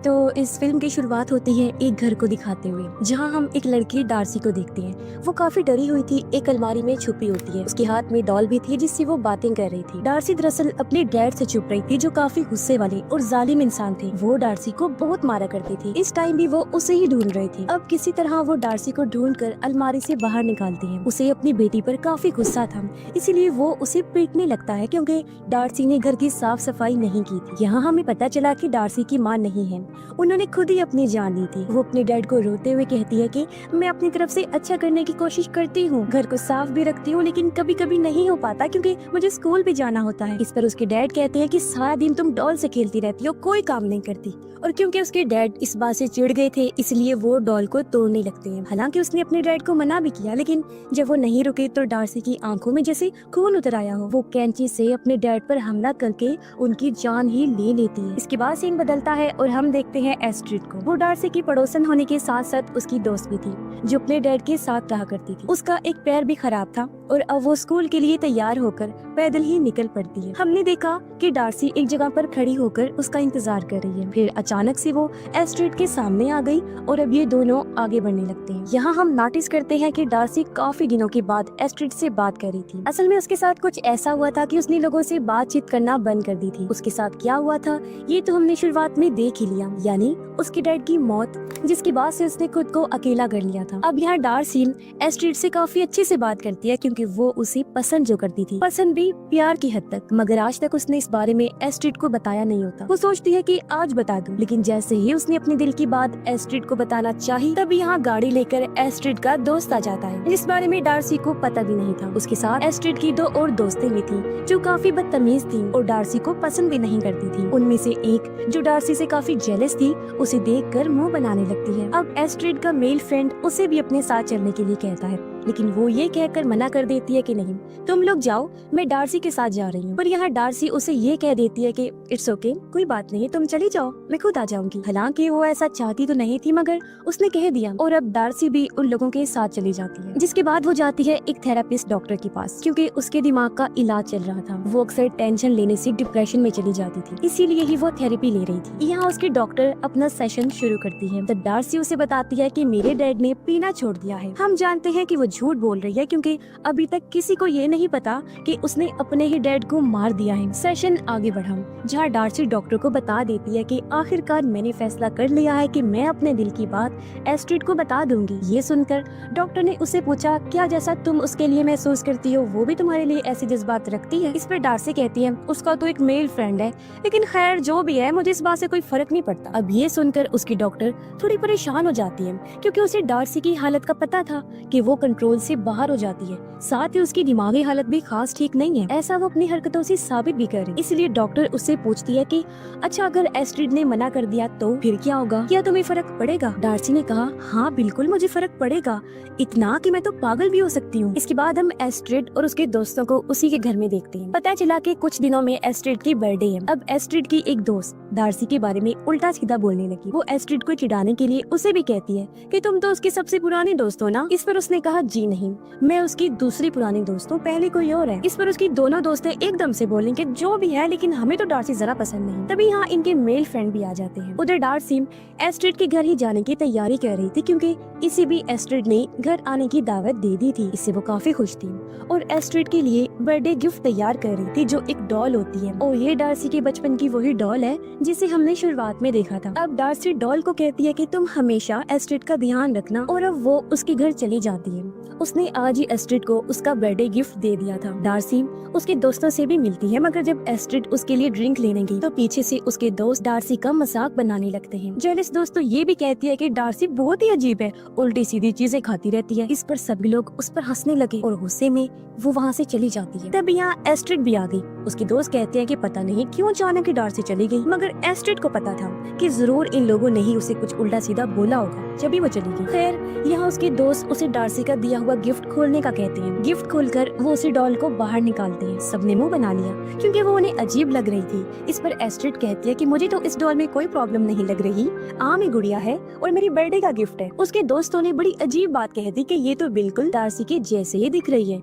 तो इस फिल्म की शुरुआत होती है एक घर को दिखाते हुए, जहां हम एक लड़की डार्सी को देखते हैं। वो काफी डरी हुई थी, एक अलमारी में छुपी होती है। उसके हाथ में डॉल भी थी जिससे वो बातें कर रही थी। डार्सी दरअसल अपने डैड से छुप रही थी, जो काफी गुस्से वाले और जालिम इंसान थे। वो डार्सी को बहुत मारा करती थी। इस टाइम भी वो उसे ही ढूंढ रही थी। अब किसी तरह वो डार्सी को ढूंढ कर अलमारी से बाहर निकालती है। उसे अपनी बेटी पर काफी गुस्सा था, इसीलिए वो उसे पीटने लगता है, क्योंकि डार्सी ने घर की साफ सफाई नहीं की थी। यहाँ हमें पता चला कि डार्सी की माँ नहीं है, उन्होंने खुद ही अपनी जान ली थी। वो अपने डैड को रोते हुए कहती है कि मैं अपनी तरफ से अच्छा करने की कोशिश करती हूँ, घर को साफ भी रखती हूँ, लेकिन कभी कभी नहीं हो पाता क्योंकि मुझे स्कूल भी जाना होता है। इस पर उसके डैड कहते हैं कि सारा दिन तुम डॉल से खेलती रहती हो, कोई काम नहीं करती। और क्योंकि उसके डैड इस बात से चिढ़ गए थे, इसलिए वो डॉल को तोड़ने लगते हैं। हालांकि उसने अपने डैड को मना भी किया, लेकिन जब वो नहीं रुके तो डार्सी की आंखों में जैसे खून उतर आया हो। वो कैंची से अपने डैड पर हमला करके उनकी जान ही ले लेती है। इसके बाद सीन बदलता है और हम देखते हैं एस्ट्रिड को। वो डार्सी की पड़ोसन होने के साथ साथ उसकी दोस्त भी थी, जो अपने डैड के साथ रहा करती थी। उसका एक पैर भी खराब था और अब वो स्कूल के लिए तैयार होकर पैदल ही निकल पड़ती है। हमने देखा कि डार्सी एक जगह पर खड़ी होकर उसका इंतजार कर रही है। फिर अचानक से वो एस्ट्रिड के सामने आ गई और अब ये दोनों आगे बढ़ने लगते हैं। यहाँ हम नोटिस करते हैं कि डार्सी काफी दिनों के बाद एस्ट्रिड से बात कर रही थी। असल में उसके साथ कुछ ऐसा हुआ था कि उसने लोगों से बातचीत करना बंद कर दी थी। उसके साथ क्या हुआ था ये तो हमने शुरुआत में देख ही लिया, यानी उसके डैड की मौत, जिसके बाद से उसने खुद को अकेला कर लिया था। अब यहाँ डार्सी एस्ट्रिड से काफी अच्छे से बात करती है, क्योंकि वो उसे पसंद जो करती थी, पसंद भी प्यार की हद तक, मगर आज तक उसने इस बारे में एस्ट्रिड को बताया नहीं होता। वो सोचती है कि आज बता दूं, लेकिन जैसे ही उसने अपने दिल की बात एस्ट्रिड को बताना चाही, तब यहाँ गाड़ी लेकर एस्ट्रिड का दोस्त आ जाता है, जिस बारे में डार्सी को पता भी नहीं था। उसके साथ एस्ट्रिड की दो और दोस्तें भी थी, जो काफी बदतमीज थी और डार्सी को पसंद भी नहीं करती थी। उनमें से एक, जो डार्सी से काफी जेलस थी, उसे देखकर मुंह बनाने लगती है। अब एस्ट्रिड का मेल फ्रेंड उसे भी अपने साथ चलने के लिए कहता है, लेकिन वो ये कहकर मना कर देती है कि नहीं, तुम लोग जाओ, मैं डार्सी के साथ जा रही हूँ। पर यहाँ डार्सी उसे ये कह देती है कि इट्स ओके, कोई बात नहीं, तुम चली जाओ, मैं खुद आ जाऊंगी। हालांकि वो ऐसा चाहती तो नहीं थी, मगर उसने कह दिया और अब डार्सी भी उन लोगों के साथ चली जाती है। जिसके बाद वो जाती है एक थेरेपिस्ट डॉक्टर के पास, क्योंकि उसके दिमाग का इलाज चल रहा था। वो अक्सर टेंशन लेने से डिप्रेशन में चली जाती थी, इसीलिए ही वो थेरेपी ले रही थी। यहाँ उसकी डॉक्टर अपना सेशन शुरू करती है। तब डार्सी उसे बताती है कि मेरे डैड ने पीना छोड़ दिया है। हम जानते हैं कि वो झूठ बोल रही है, क्योंकि अभी तक किसी को ये नहीं पता कि उसने अपने ही डैड को मार दिया है। सेशन आगे बढ़ा, जहाँ डार्सी डॉक्टर को बता देती है कि आखिरकार मैंने फैसला कर लिया है कि मैं अपने दिल की बात एस्ट्रिड को बता दूंगी। ये सुनकर डॉक्टर ने उससे पूछा, क्या जैसा तुम उसके लिए महसूस करती हो वो भी तुम्हारे लिए ऐसे जज्बात रखती है? इस पर डार्सी कहती है, उसका तो एक मेल फ्रेंड है, लेकिन खैर जो भी है, मुझे इस बात से कोई फर्क नहीं पड़ता। अब ये सुनकर उसकी डॉक्टर थोड़ी परेशान हो जाती है, क्योंकि उसे डार्सी की हालत का पता था कि वो कंट्रोल से बाहर हो जाती है, साथ ही उसकी दिमागी हालत भी खास ठीक नहीं है। ऐसा वो अपनी हरकतों से साबित भी करे। इसलिए डॉक्टर उससे पूछती है कि अच्छा, अगर एस्ट्रिड ने मना कर दिया तो फिर क्या होगा, क्या तुम्हें फर्क पड़ेगा? डार्सी ने कहा, हाँ बिल्कुल मुझे फर्क पड़ेगा, इतना कि मैं तो पागल भी हो सकती हूँ। इसके बाद हम एस्ट्रिड और उसके दोस्तों को उसी के घर में देखते हैं। पता चला कि कुछ दिनों में एस्ट्रिड की बर्थडे है। अब एस्ट्रिड की एक दोस्त डार्सी के बारे में उल्टा सीधा बोलने लगी। वो एस्ट्रिड को चिढ़ाने के लिए उसे भी कहती है कि तुम तो उसके सबसे पुराने दोस्त हो ना। इस पर उसने कहा, जी नहीं, मैं उसकी दूसरी पुरानी दोस्त हूँ, पहले कोई और है। इस पर उसकी दोनों दोस्तें एकदम से बोलें कि जो भी है, लेकिन हमें तो डार्सी जरा पसंद नहीं। तभी यहाँ इनके मेल फ्रेंड भी आ जाते हैं। उधर डार्सी एस्ट्रिड के घर ही जाने की तैयारी कर रही थी, क्योंकि इसी भी एस्ट्रिड ने घर आने की दावत दे दी थी। इससे वो काफी खुश थी और एस्ट्रिड के लिए बर्थडे गिफ्ट तैयार कर रही थी, जो एक डॉल होती है। और ये डार्सी के बचपन की वही डॉल है जिसे हमने शुरुआत में देखा था। अब डार्सी डॉल को कहती है कि तुम हमेशा एस्ट्रिड का ध्यान रखना, और अब वो उसके घर चली जाती है। उसने आज ही एस्ट्रिड को उसका बर्थडे गिफ्ट दे दिया था। डार्सी उसके दोस्तों से भी मिलती है, मगर जब एस्ट्रिड उसके लिए ड्रिंक लेने गई तो पीछे से उसके दोस्त डार्सी का मजाक बनाने लगते हैं। जेलस दोस्त तो ये भी कहती है कि डार्सी बहुत ही अजीब है, उल्टी सीधी चीजें खाती रहती है। इस पर सभी लोग उस पर हंसने लगे और गुस्से में वो वहाँ से चली जाती है। तब यहाँ एस्ट्रिड भी आ गई। उसके दोस्त कहते हैं कि पता नहीं क्यों अचानक डार्सी चली गई, मगर एस्ट्रिड को पता था कि जरूर इन लोगों ने ही उसे कुछ उल्टा सीधा बोला होगा जब ही वो चली गई। खैर यहाँ उसके दोस्त उसे डार्सी का दिया हुआ गिफ्ट खोलने का कहते हैं। गिफ्ट खोलकर वो उसे डॉल को बाहर निकालते हैं। सबने मुंह बना लिया, क्योंकि वो उन्हें अजीब लग रही थी। इस पर एस्ट्रिड कहती है कि मुझे तो इस डॉल में कोई प्रॉब्लम नहीं लग रही, आम ही गुड़िया है और मेरी बर्थडे का गिफ्ट है। उसके दोस्तों ने बड़ी अजीब बात कह दी कि ये तो बिल्कुल डार्सी के जैसे ही दिख रही है।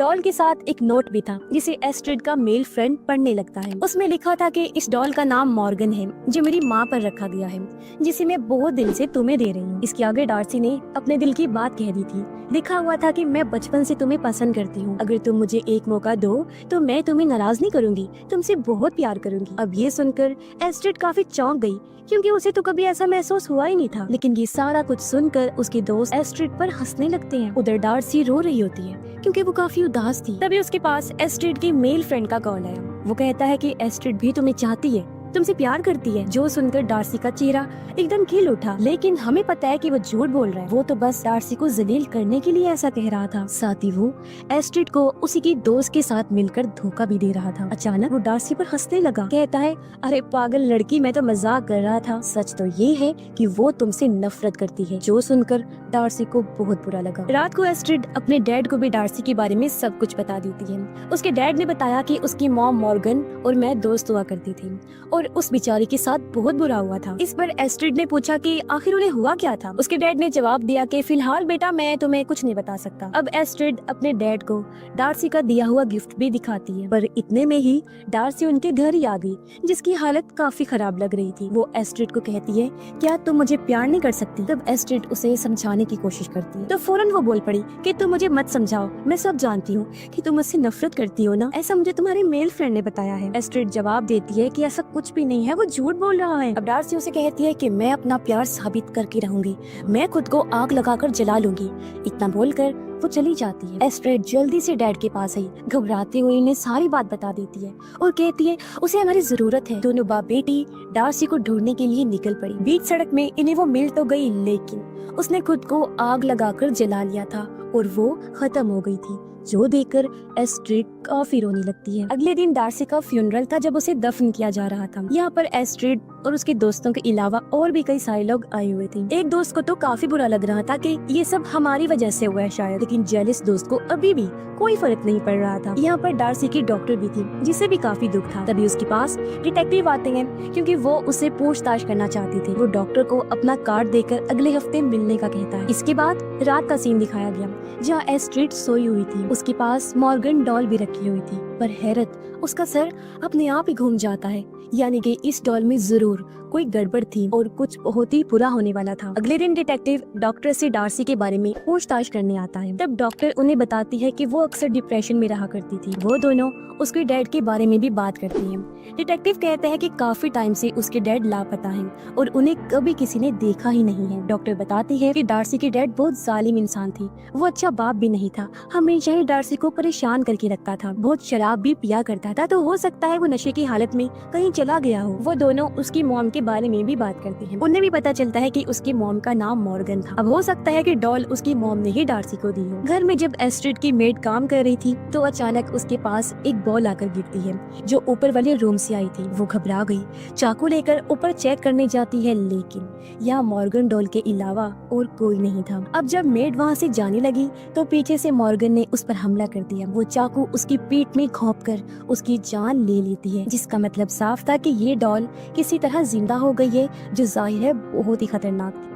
डॉल के साथ एक नोट भी था जिसे एस्ट्रिड का मेल फ्रेंड पढ़ने लगता है। उसमें लिखा था कि इस डॉल का नाम मॉर्गन है जो मेरी माँ पर रखा गया है, जिसे मैं बहुत दिल से तुम्हें दे रही हूँ। इसके आगे डार्सी ने अपने दिल की बात कह दी थी। लिखा हुआ था कि मैं बचपन से तुम्हें पसंद करती हूँ, अगर तुम मुझे एक मौका दो तो मैं तुम्हें नाराज नहीं करूंगी, तुमसे बहुत प्यार करूंगी। अब ये सुनकर एस्ट्रिड काफी चौंक गई क्योंकि उसे तो कभी ऐसा महसूस हुआ ही नहीं था। लेकिन ये सारा कुछ सुनकर उसके दोस्त एस्ट्रिड पर हंसने लगते हैं। उधर डार्सी रो रही होती है क्योंकि वो काफी उदास थी। तभी उसके पास एस्ट्रिड के मेल फ्रेंड का कॉल आया। वो कहता है कि एस्ट्रिड भी तुम्हें चाहती है, तुमसे प्यार करती है। जो सुनकर डार्सी का चेहरा एकदम खिल उठा। लेकिन हमें पता है कि वो झूठ बोल रहा है, वो तो बस डार्सी को जलील करने के लिए ऐसा कह रहा था। साथ ही वो एस्ट्रिड को उसी की दोस्त के साथ मिलकर धोखा भी दे रहा था। अचानक वो डार्सी पर हंसने लगा, कहता है अरे पागल लड़की, मैं तो मजाक कर रहा था, सच तो ये है कि वो तुमसे नफरत करती है। जो सुनकर डार्सी को बहुत बुरा लगा। रात को एस्ट्रिड अपने डैड को भी डार्सी के बारे में सब कुछ बता देती है। उसके डैड ने बताया कि उसकी मॉम मॉर्गन और मैं दोस्त हुआ करती थी और उस बेचारी के साथ बहुत बुरा हुआ था। इस पर एस्ट्रिड ने पूछा कि आखिर उन्हें हुआ क्या था। उसके डैड ने जवाब दिया कि फिलहाल बेटा मैं तुम्हें कुछ नहीं बता सकता। अब एस्ट्रिड अपने डैड को डार्सी का दिया हुआ गिफ्ट भी दिखाती है, पर इतने में ही डार्सी उनके घर ही आ गई, जिसकी हालत काफी खराब लग रही थी। वो एस्ट्रिड को कहती है क्या तुम मुझे प्यार नहीं कर सकती। तब एस्ट्रिड उसे समझाने की कोशिश करती है तो फौरन वो बोल पड़ी कि तुम मुझे मत समझाओ, मैं सब जानती हूँ कि तुम मुझसे नफरत करती हो ना, ऐसा मुझे तुम्हारे मेल फ्रेंड ने बताया है। एस्ट्रिड जवाब देती है कि ऐसा कुछ भी नहीं है, वो झूठ बोल रहा है। अब डार्सी उसे कहती है कि मैं अपना प्यार साबित करके रहूंगी, मैं खुद को आग लगाकर जला लूंगी। इतना बोलकर वो चली जाती है। एस्ट्रिड जल्दी से डैड के पास आई, घबराते हुए इन्हें सारी बात बता देती है और कहती है उसे हमारी जरूरत है। दोनों बाप बेटी डार्सी को ढूंढने के लिए निकल पड़ी। बीच सड़क में इन्हें वो मिल तो गई, लेकिन उसने खुद को आग लगाकर जला लिया था और वो खत्म हो गई थी, जो देखकर एस्ट्रिड काफी रोने लगती है। अगले दिन डार्सी का फ्यूनरल था जब उसे दफन किया जा रहा था। यहाँ पर एस्ट्रिड और उसके दोस्तों के अलावा और भी कई सारे लोग आए हुए थे। एक दोस्त को तो काफी बुरा लग रहा था कि ये सब हमारी वजह से हुआ है शायद, लेकिन जेलिस दोस्त को अभी भी कोई फर्क नहीं पड़ रहा था। यहाँ पर डार्सी की डॉक्टर भी थी जिसे भी काफी दुख था। तभी उसके पास डिटेक्टिव आते हैं क्योंकि वो उसे पूछताछ करना चाहती थी। वो डॉक्टर को अपना कार्ड देकर अगले हफ्ते मिलने का कहता है। इसके बाद रात का सीन दिखाया गया जहाँ एस्ट्रिड सोई हुई थी। उसके पास मॉर्गन डॉल भी रखी हुई थी, पर हैरत उसका सर अपने आप ही घूम जाता है, यानी कि इस डॉल में जरूर कोई गड़बड़ थी और कुछ बहुत ही बुरा होने वाला था। अगले दिन डिटेक्टिव डॉक्टर से डार्सी के बारे में पूछताछ करने आता है। तब डॉक्टर उन्हें बताती है कि वो अक्सर डिप्रेशन में रहा करती थी। वो दोनों उसके डैड के बारे में भी बात करती हैं। डिटेक्टिव कहते हैं कि काफी टाइम से उसके डैड लापता हैं और उन्हें कभी किसी ने देखा ही नहीं है। डॉक्टर बताती है कि डार्सी के डैड बहुत जालिम इंसान थी, वो अच्छा बाप भी नहीं था, हमेशा ही डार्सी को परेशान करके रखता था, बहुत शराब भी पिया करता था, तो हो सकता है वो नशे की हालत में कहीं चला गया हो। वो दोनों उसकी मॉम के बारे में भी बात करते हैं। उन्हें भी पता चलता है कि उसकी मॉम का नाम मॉर्गन था। अब हो सकता है कि डॉल उसकी मॉम ने ही डार्सी को दी हो। घर में जब एस्ट्रिड की मेड काम कर रही थी तो अचानक उसके पास एक बॉल आकर गिरती है जो ऊपर वाले रूम से आई थी। वो घबरा गई, चाकू लेकर ऊपर चेक करने जाती है, लेकिन यहाँ मॉर्गन डॉल के अलावा और कोई नहीं था। अब जब मेड वहाँ से जाने लगी तो पीछे से मॉर्गन ने उस पर हमला कर दिया। वो चाकू उसकी पीठ में घोंपकर उसकी जान ले लेती है, जिसका मतलब साफ था कि ये डॉल किसी तरह जिंदा हो गई है, जो जाहिर है बहुत ही खतरनाक थी।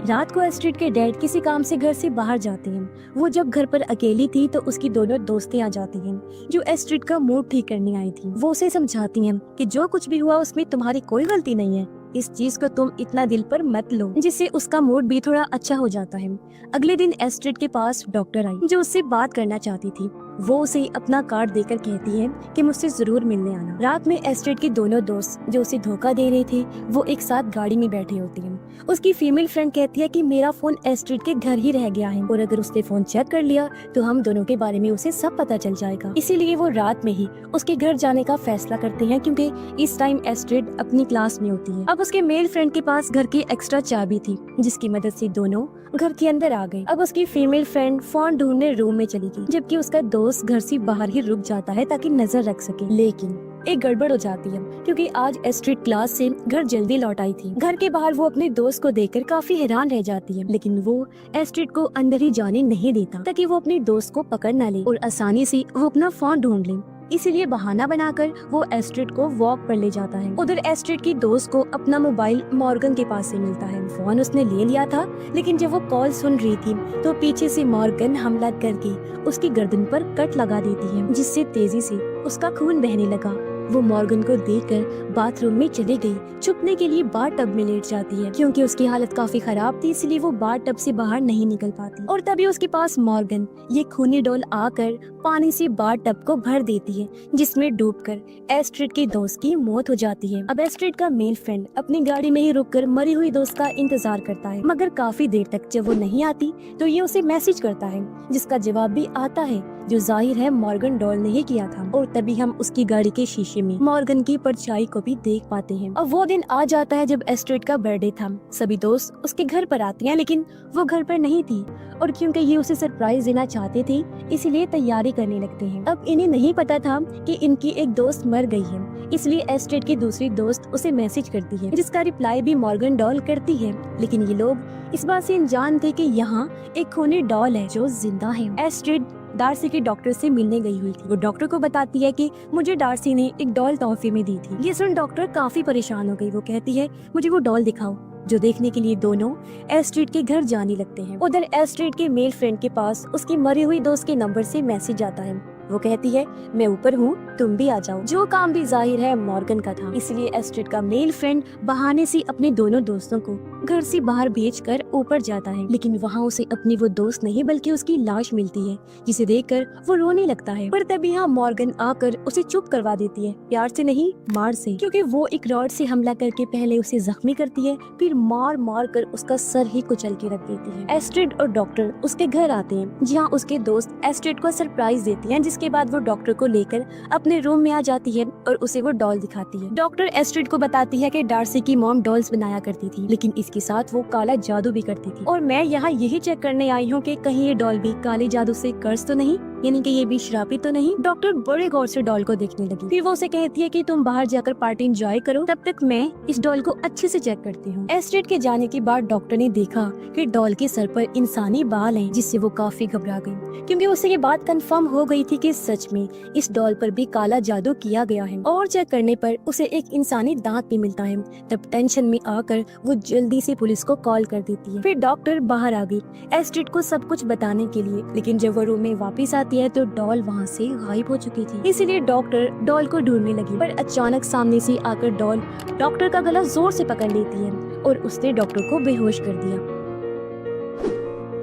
रात को एस्ट्रिड के डैड किसी काम से घर से बाहर जाते हैं। वो जब घर पर अकेली थी तो उसकी दोनों दोस्तें आ जाती हैं जो एस्ट्रिड का मूड ठीक करने आई थी। वो उसे समझाती हैं कि जो कुछ भी हुआ उसमें तुम्हारी कोई गलती नहीं है, इस चीज को तुम इतना दिल पर मत लो, जिससे उसका मूड भी थोड़ा अच्छा हो जाता है। अगले दिन एस्ट्रिड के पास डॉक्टर आई जो उससे बात करना चाहती थी। वो उसे अपना कार्ड देकर कहती है कि मुझसे जरूर मिलने आना। रात में एस्ट्रिड के दोनों दोस्त जो उसे धोखा दे रहे थे वो एक साथ गाड़ी में बैठे होते हैं। उसकी फीमेल फ्रेंड कहती है कि मेरा फोन एस्ट्रिड के घर ही रह गया है और अगर उसने फोन चेक कर लिया तो हम दोनों के बारे में उसे सब पता चल जाएगा। इसीलिए वो रात में ही उसके घर जाने का फैसला करते हैं क्योंकि इस टाइम एस्ट्रिड अपनी क्लास में होती है। अब उसके मेल फ्रेंड के पास घर की एक्स्ट्रा चाबी थी जिसकी मदद से दोनों घर के अंदर आ गए। अब उसकी फीमेल फ्रेंड फोन ढूंढने रूम में चली गई, जबकि उसका दोस्त घर से बाहर ही रुक जाता है ताकि नजर रख सके। लेकिन एक गड़बड़ हो जाती है क्योंकि आज एस्ट्रिड क्लास से घर जल्दी लौट आई थी। घर के बाहर वो अपने दोस्त को देखकर काफी हैरान रह जाती है, लेकिन वो एस्ट्रिड को अंदर ही जाने नहीं देता ताकि वो अपने दोस्त को पकड़ न ले और आसानी से वो अपना फोन ढूंढ ले। इसीलिए बहाना बनाकर वो एस्ट्रिड को वॉक पर ले जाता है। उधर एस्ट्रिड की दोस्त को अपना मोबाइल मॉर्गन के पास से मिलता है। फोन उसने ले लिया था, लेकिन जब वो कॉल सुन रही थी तो पीछे से मॉर्गन हमला करके उसकी गर्दन पर कट लगा देती है, जिससे तेजी से उसका खून बहने लगा। वो मॉर्गन को देखकर बाथरूम में चली गई। छुपने के लिए बाथ टब में लेट जाती है। क्योंकि उसकी हालत काफी खराब थी, इसलिए वो बाथ टब से बाहर नहीं निकल पाती। और तभी उसके पास मॉर्गन ये खूनी डॉल आकर पानी से बाथ टब को भर देती है, जिसमें डूबकर एस्ट्रिड की दोस्त की मौत हो जाती है। अब एस्ट्रिड का मेल फ्रेंड अपनी गाड़ी में ही रुककर मरी हुई दोस्त का इंतजार करता है, मगर काफी देर तक जब वो नहीं आती तो ये उसे मैसेज करता है, जिसका जवाब भी आता है, जो जाहिर है मॉर्गन डॉल ने ही किया था। और तभी हम उसकी गाड़ी के शीशे में मॉर्गन की परछाई को भी देख पाते हैं। अब वो दिन आ जाता है जब एस्ट्रिड का बर्थडे था। सभी दोस्त उसके घर पर आते हैं, लेकिन वो घर पर नहीं थी, और क्योंकि ये उसे सरप्राइज देना चाहते थे इसीलिए तैयारी करने लगते हैं। अब इन्हें नहीं पता था कि इनकी एक दोस्त मर गई है, इसलिए एस्ट्रिड की दूसरी दोस्त उसे मैसेज करती है, जिसका रिप्लाई भी मॉर्गन डॉल करती है। लेकिन ये लोग इस बात से अनजान थे कि यहाँ एक खूनी डॉल है जो जिंदा है। एस्ट्रिड डार्सी के डॉक्टर से मिलने गई हुई थी। वो डॉक्टर को बताती है कि मुझे डार्सी ने एक डॉल तोहफे में दी थी। ये सुन डॉक्टर काफी परेशान हो गई। वो कहती है मुझे वो डॉल दिखाओ, जो देखने के लिए दोनों एस्ट्रिड के घर जाने लगते हैं। उधर एस्ट्रिड के मेल फ्रेंड के पास उसकी मरी हुई दोस्त के नंबर से मैसेज आता है। वो कहती है मैं ऊपर हूँ, तुम भी आ जाओ, जो काम भी जाहिर है मॉर्गन का था। इसलिए एस्ट्रिड का मेल फ्रेंड बहाने से अपने दोनों दोस्तों को घर से बाहर भेजकर ऊपर जाता है, लेकिन वहाँ उसे अपनी वो दोस्त नहीं बल्कि उसकी लाश मिलती है, जिसे देखकर वो रोने लगता है। पर तभी यहाँ मॉर्गन आकर उसे चुप करवा देती है, प्यार से नहीं मार से, क्योंकि वो एक रॉड से हमला करके पहले उसे जख्मी करती है, फिर मार मार कर उसका सर ही कुचल के रख देती है। एस्ट्रिड और डॉक्टर उसके घर आते हैं, जहाँ उसके दोस्त एस्ट्रिड को सरप्राइज देती है, जिसके बाद वो डॉक्टर को लेकर अपने रूम में आ जाती है और उसे वो डॉल दिखाती है। डॉक्टर एस्ट्रिड को बताती है कि डार्सी की मॉम डॉल्स बनाया करती थी, लेकिन इसके साथ वो काला जादू भी करती थी, और मैं यहाँ यही चेक करने आई हूँ कि कहीं ये डॉल भी काले जादू से कर्ज तो नहीं, यानी कि ये भी श्रापित तो नहीं। डॉक्टर बड़े गौर से डॉल को देखने लगी। फिर वो उसे कहती है कि तुम बाहर जाकर पार्टी एंजॉय करो, तब तक मैं इस डॉल को अच्छे से चेक करती हूँ। एस्ट्रिड के जाने के बाद डॉक्टर ने देखा कि डॉल के सर पर इंसानी बाल हैं, जिससे वो काफी घबरा गई, क्योंकि उसे ये बात कंफर्म हो गई थी कि सच में इस डॉल पर भी काला जादू किया गया है। और चेक करने पर उसे एक इंसानी दांत भी मिलता है। तब टेंशन में आकर वो जल्दी से पुलिस को कॉल कर देती है। फिर डॉक्टर बाहर आ गई एस्ट्रिड को सब कुछ बताने के लिए, लेकिन जब वो रूम में वापस आती है तो डॉल वहाँ से गायब हो चुकी थी। इसीलिए डॉक्टर डॉल को ढूंढने लगी, पर अचानक सामने से आकर डॉल डॉक्टर का गला जोर से पकड़ लेती है और उसने डॉक्टर को बेहोश कर दिया।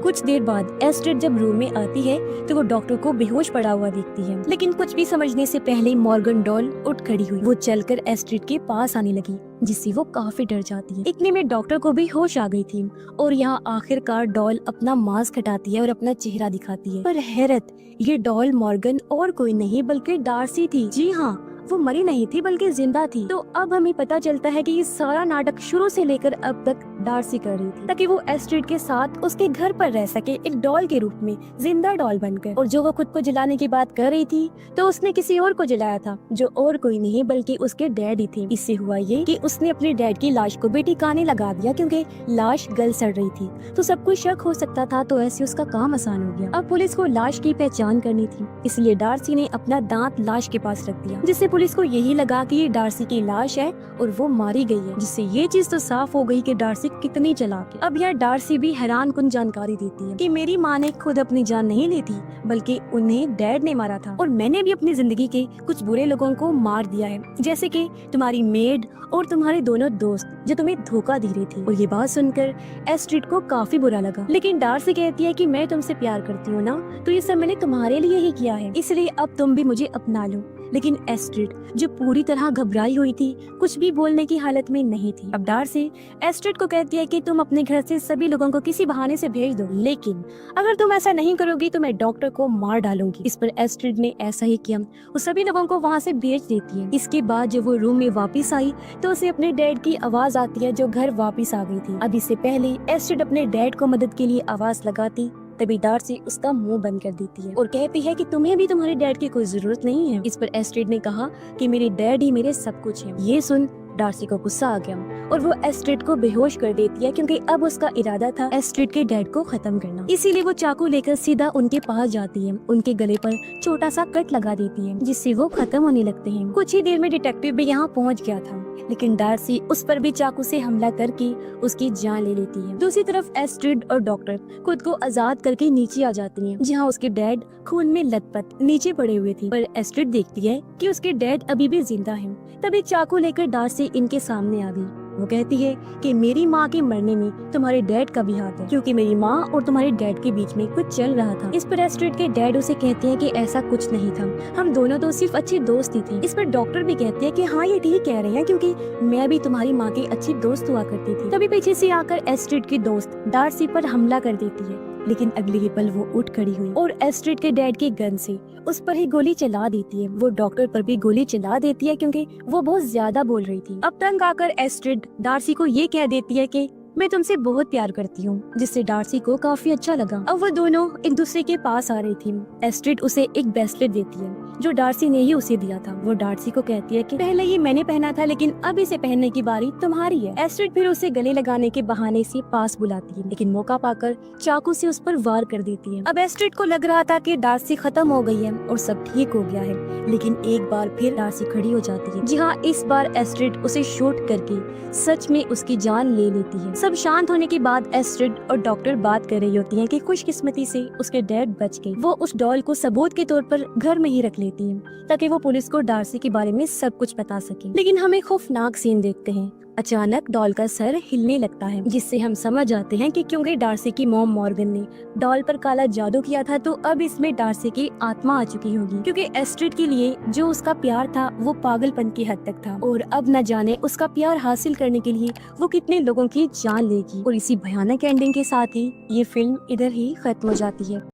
कुछ देर बाद एस्ट्रिड जब रूम में आती है तो वो डॉक्टर को बेहोश पड़ा हुआ देखती है, लेकिन कुछ भी समझने से पहले मॉर्गन डॉल उठ खड़ी हुई। वो चलकर एस्ट्रिड के पास आने लगी, जिससे वो काफी डर जाती है। इतने में डॉक्टर को भी होश आ गई थी, और यहाँ आखिरकार डॉल अपना मास्क हटाती है और अपना चेहरा दिखाती है। पर हैरत, ये डॉल मॉर्गन और कोई नहीं बल्कि डार्सी थी। जी हाँ, वो मरी नहीं थी बल्कि जिंदा थी। तो अब हमें पता चलता है कि ये सारा नाटक शुरू से लेकर अब तक डार्सी कर रही थी, ताकि वो एस्ट्रिड के साथ उसके घर पर रह सके, एक डॉल के रूप में, जिंदा डॉल बनकर। और जो वो खुद को जलाने की बात कर रही थी तो उसने किसी और को जलाया था, जो और कोई नहीं बल्कि उसके डैड ही थे। इससे हुआ ये कि उसने अपने डैड की लाश को भी ठिकाने लगा दिया, क्योंकि लाश गल सड़ रही थी, तो सब कुछ शक हो सकता था, तो ऐसे उसका काम आसान हो गया। अब पुलिस को लाश की पहचान करनी थी, इसलिए डार्सी ने अपना दांत लाश के पास रख दिया, जिससे पुलिस को यही लगा कि ये डार्सी की लाश है और वो मारी गई है, जिससे ये चीज तो साफ हो गई कि डार्सी कितनी चालाक है। अब यह डार्सी भी हैरान कुन जानकारी देती है कि मेरी माँ ने खुद अपनी जान नहीं ली थी, बल्कि उन्हें डैड ने मारा था, और मैंने भी अपनी जिंदगी के कुछ बुरे लोगों को मार दिया है, जैसे कि तुम्हारी मेड और तुम्हारे दोनों दोस्त जो तुम्हें धोखा दे रही थी। और ये बात सुनकर एस्ट्रिड को काफी बुरा लगा, लेकिन डार्सी कहती है कि मैं तुमसे प्यार करती हूँ ना, तो ये सब मैंने तुम्हारे लिए ही किया है, इसलिए अब तुम भी मुझे अपना लो। लेकिन एस्ट्रिड जो पूरी तरह घबराई हुई थी, कुछ भी बोलने की हालत में नहीं थी। अब डार्सी एस्ट्रिड को कहती है कि तुम अपने घर से सभी लोगों को किसी बहाने से भेज दो, लेकिन अगर तुम ऐसा नहीं करोगी तो मैं डॉक्टर को मार डालूंगी। इस पर एस्ट्रिड ने ऐसा ही किया, वो सभी लोगों को वहाँ से भेज देती है। इसके बाद जब वो रूम में वापस आई तो उसे अपने डैड की आवाज आती है, जो घर वापस आ गई थी। अब इससे पहले एस्ट्रिड अपने डैड को मदद के लिए आवाज लगाती, तभी डार्सी उसका मुंह बंद कर देती है और कहती है कि तुम्हें भी तुम्हारे डैड की कोई जरूरत नहीं है। इस पर एस्ट्रिड ने कहा कि मेरे डैड ही मेरे सब कुछ है। ये सुन डार्सी को गुस्सा आ गया और वो एस्ट्रिड को बेहोश कर देती है, क्योंकि अब उसका इरादा था एस्ट्रिड के डैड को खत्म करना। इसीलिए वो चाकू लेकर सीधा उनके पास जाती है, उनके गले पर छोटा सा कट लगा देती है, जिससे वो खत्म होने लगते हैं। कुछ ही देर में डिटेक्टिव भी यहाँ पहुँच गया था, लेकिन डार्सी उस पर भी चाकू से हमला करके उसकी जान ले लेती है। दूसरी तरफ एस्ट्रिड और डॉक्टर खुद को आजाद करके नीचे आ जाती हैं, जहाँ उसके डैड खून में लथपथ नीचे पड़े हुए थे। पर एस्ट्रिड देखती है कि उसके डैड अभी भी जिंदा हैं। तभी चाकू लेकर डार्सी इनके सामने आ गई। वो कहती है कि मेरी माँ के मरने में तुम्हारे डैड का भी हाथ है, क्योंकि मेरी माँ और तुम्हारे डैड के बीच में कुछ चल रहा था। इस पर एस्ट्रिड के डैड उसे कहते हैं कि ऐसा कुछ नहीं था, हम दोनों तो सिर्फ अच्छे दोस्त ही थे। इस पर डॉक्टर भी कहते हैं कि हाँ ये ठीक कह रहे हैं, क्योंकि मैं भी तुम्हारी माँ की अच्छी दोस्त हुआ करती थी। तभी पीछे से आकर एस्ट्रिड की दोस्त डार्सी पर हमला कर देती है, लेकिन अगले ही पल वो उठ खड़ी हुई और एस्ट्रिड के डैड के गन से उस पर ही गोली चला देती है। वो डॉक्टर पर भी गोली चला देती है, क्योंकि वो बहुत ज्यादा बोल रही थी। अब तंग आकर एस्ट्रिड डार्सी को ये कह देती है कि मैं तुमसे बहुत प्यार करती हूँ, जिससे डार्सी को काफी अच्छा लगा। अब वो दोनों एक दूसरे के पास आ रही थी। एस्ट्रिड उसे एक ब्रेसलेट देती है जो डार्सी ने ही उसे दिया था। वो डार्सी को कहती है कि पहले ये मैंने पहना था, लेकिन अब इसे पहनने की बारी तुम्हारी है। एस्ट्रिड फिर उसे गले लगाने के बहाने से पास बुलाती है, लेकिन मौका पाकर चाकू से उस पर वार कर देती है। अब एस्ट्रिड को लग रहा था कि डार्सी खत्म हो गई है और सब ठीक हो गया है, लेकिन एक बार फिर डार्सी खड़ी हो जाती है। जी हाँ, इस बार एस्ट्रिड उसे शूट करके सच में उसकी जान ले लेती है। सब शांत होने के बाद एस्ट्रिड और डॉक्टर बात कर रही होती हैं कि खुशकिस्मती से उसके डैड बच गए। वो उस डॉल को सबूत के तौर पर घर में ही रख लेती हैं, ताकि वो पुलिस को डार्सी के बारे में सब कुछ बता सके। लेकिन हम एक खौफनाक सीन देखते हैं। अचानक डॉल का सर हिलने लगता है, जिससे हम समझ जाते हैं कि क्योंकि डार्सी की मॉम मॉर्गन ने डॉल पर काला जादू किया था, तो अब इसमें डार्सी की आत्मा आ चुकी होगी, क्योंकि एस्ट्रिड के लिए जो उसका प्यार था वो पागलपन की हद तक था, और अब न जाने उसका प्यार हासिल करने के लिए वो कितने लोगों की जान लेगी। और इसी भयानक एंडिंग के साथ ही ये फिल्म इधर ही खत्म हो जाती है।